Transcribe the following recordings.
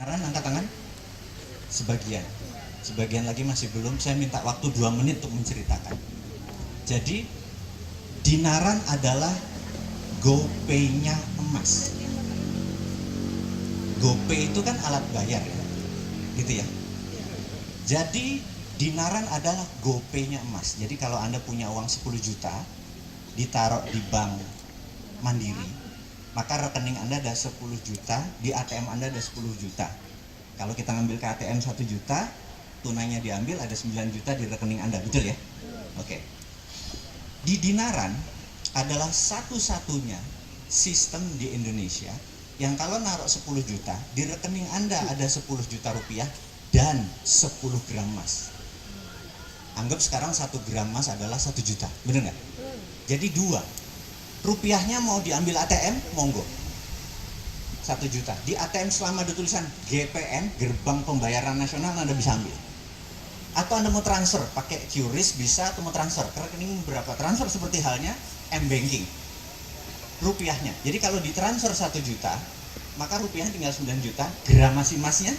Angkat tangan. Sebagian. Sebagian lagi masih belum. Saya minta waktu 2 menit untuk menceritakan. Jadi dinaran adalah GoPay-nya emas. GoPay itu kan alat bayar ya, gitu ya. Jadi dinaran adalah GoPay-nya emas. Jadi kalau Anda punya uang 10 juta ditaruh di bank Mandiri, maka rekening Anda ada 10 juta, di ATM Anda ada 10 juta. Kalau kita ngambil ke ATM 1 juta, tunainya diambil, ada 9 juta di rekening Anda, betul ya? Oke. Di dinaran adalah satu-satunya sistem di Indonesia yang kalau naruh 10 juta, di rekening Anda ada 10 juta rupiah dan 10 gram emas. Anggap sekarang 1 gram emas adalah 1 juta, bener nggak? Jadi 2. Rupiahnya mau diambil ATM, monggo. 1 juta. Di ATM selama ada tulisan GPN, Gerbang Pembayaran Nasional, Anda bisa ambil. Atau Anda mau transfer, pakai QRIS bisa, atau mau transfer ke rekening berapa? Transfer seperti halnya M-Banking. Rupiahnya. Jadi kalau ditransfer 1 juta, maka rupiahnya tinggal 9 juta, gramasi emasnya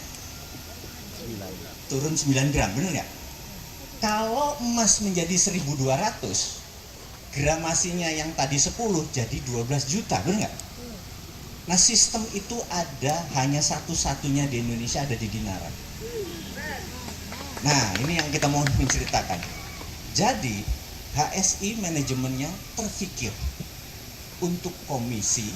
turun 9 gram, benar nggak? Kalau emas menjadi 1.200, gramasinya yang tadi 10 jadi 12 juta, benar nggak? Nah, sistem itu ada hanya satu-satunya di Indonesia, ada di dinaran. Nah, ini yang kita mau menceritakan. Jadi, HSI manajemennya terfikir untuk komisi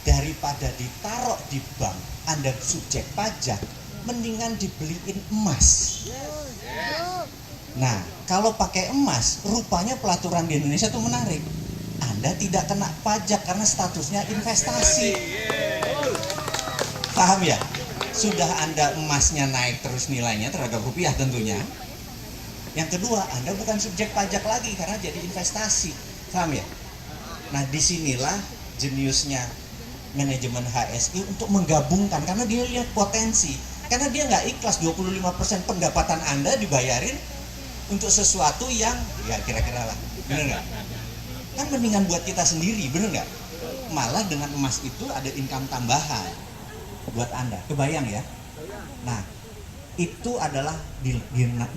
daripada ditaruh di bank, Anda subjek pajak, mendingan dibeliin emas. Nah, kalau pakai emas, rupanya pelaturan di Indonesia itu menarik. Anda tidak kena pajak karena statusnya investasi. Paham ya? Sudah Anda emasnya naik terus nilainya terhadap rupiah tentunya. Yang kedua, Anda bukan subjek pajak lagi karena jadi investasi. Paham ya? Nah, disinilah jeniusnya manajemen HSI untuk menggabungkan, karena dia lihat potensi. Karena dia nggak ikhlas 25% pendapatan Anda dibayarin untuk sesuatu yang ya kira-kira lah, bener nggak? Kan mendingan buat kita sendiri, bener nggak? Malah dengan emas itu ada income tambahan buat Anda, kebayang ya? Nah, itu adalah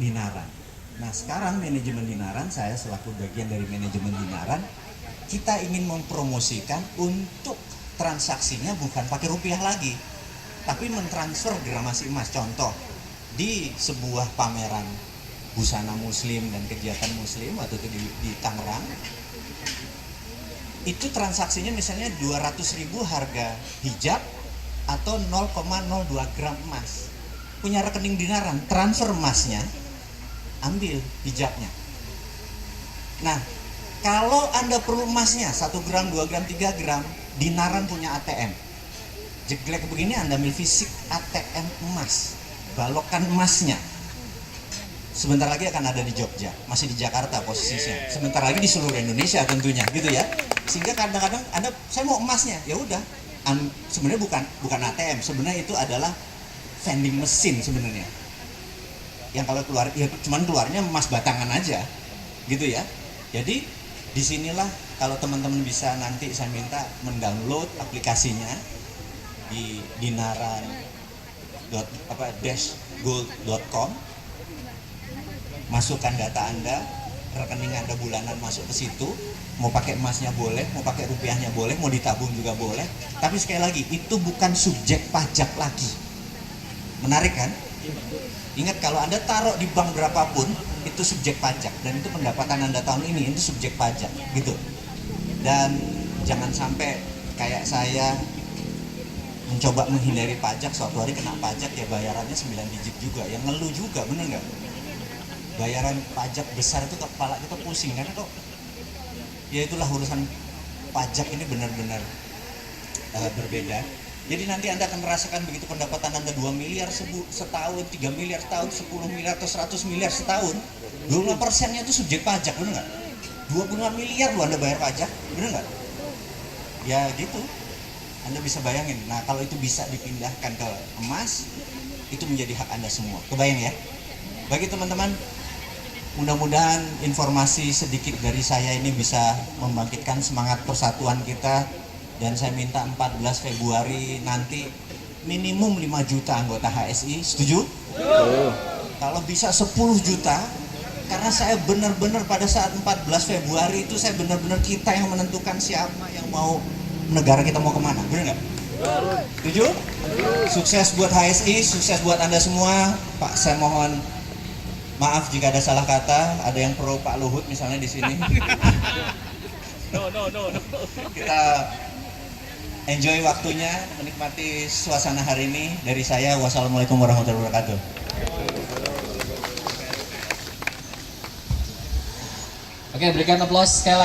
dinaran. Nah, sekarang manajemen dinaran, saya selaku bagian dari manajemen dinaran, kita ingin mempromosikan untuk transaksinya bukan pakai rupiah lagi, tapi mentransfer gramasi emas. Contoh, di sebuah pameran busana muslim dan kegiatan muslim waktu itu di Tangerang, itu transaksinya misalnya 200.000 harga hijab atau 0,02 gram emas. Punya rekening dinaran, transfer emasnya, ambil hijabnya. Nah, kalau Anda perlu emasnya 1 gram, 2 gram, 3 gram, dinaran punya ATM. Jeglek begini Anda ambil fisik ATM emas, balokkan emasnya. Sebentar lagi akan ada di Jogja, masih di Jakarta posisinya. Sebentar lagi di seluruh Indonesia tentunya, gitu ya. Sehingga kadang-kadang Anda, saya mau emasnya, ya udah. Sebenarnya bukan ATM, sebenarnya itu adalah vending mesin sebenarnya. Yang kalau keluar, ya cuman keluarnya emas batangan aja, gitu ya. Jadi disinilah kalau teman-teman bisa nanti saya minta mendownload aplikasinya di dinaran.gold.com. Masukkan data Anda, rekening Anda bulanan masuk ke situ. Mau pakai emasnya boleh, mau pakai rupiahnya boleh, mau ditabung juga boleh. Tapi sekali lagi, itu bukan subjek pajak lagi. Menarik kan? Ingat, kalau Anda taruh di bank berapapun, itu subjek pajak. Dan itu pendapatan Anda tahun ini, itu subjek pajak, gitu. Dan jangan sampai kayak saya mencoba menghindari pajak, suatu hari kena pajak, ya bayarannya 9 digit juga. Yang ngeluh juga, bener nggak? Bayaran pajak besar itu kepala kita pusing, karena kok ya itulah urusan pajak ini benar-benar berbeda. Jadi nanti Anda akan merasakan begitu pendapatan Anda 2 miliar setahun, 3 miliar setahun, 10 miliar atau 100 miliar setahun, 25%-nya itu subjek pajak, bener nggak? 25 miliar loh Anda bayar pajak, bener nggak? Ya gitu, Anda bisa bayangin. Nah, kalau itu bisa dipindahkan ke emas, itu menjadi hak Anda semua. Kebayang ya? Bagi teman-teman, mudah-mudahan informasi sedikit dari saya ini bisa membangkitkan semangat persatuan kita. Dan saya minta 14 Februari nanti minimum 5 juta anggota HSI, setuju? Kalau bisa 10 juta, karena saya benar-benar pada saat 14 Februari itu saya benar-benar kita yang menentukan siapa yang mau, negara kita mau kemana, benar nggak? Setuju? Sukses buat HSI, sukses buat Anda semua. Pak, saya mohon maaf jika ada salah kata, ada yang pro Pak Luhut misalnya di sini. No. Kita enjoy waktunya, menikmati suasana hari ini. Dari saya, wassalamualaikum warahmatullahi wabarakatuh. Oke, berikan aplaus sekali lagi.